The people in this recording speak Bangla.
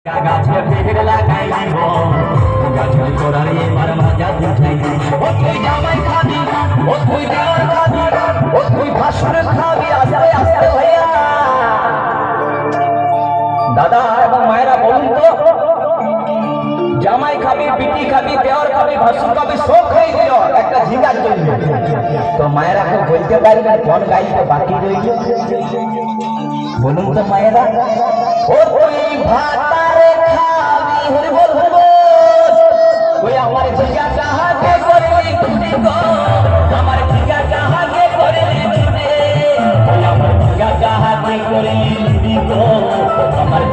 গাছে পেড় লাগাই দিব গাছের তোরারে এবার মজা উঠাই ও তুই জামাই খাবি ও তুই দেওয়ার খাবি ও তুই ভাসুর খাবি আস্তে আস্তে ভাইয়া দাদা এবং মায়েরা বলুন তো জামাই খাবি বিটি খাবি দেওয়ার খাবি ভাসুর খাবি সব খাই দিও একটা জিগার জন্য তো মায়েরা কেউ বলতে পারবেন কোন গাইতে বাকি রইল বলুন তো মায়েরা ও তুই ভাতারে খাবি হরি বল ওই আমার জিগা কাহাকে করলি তুমি গো আমার জিগা কাহাকে করলি তুমি ওই আমার জিগা কাহাকে করলি তুমি গো আমার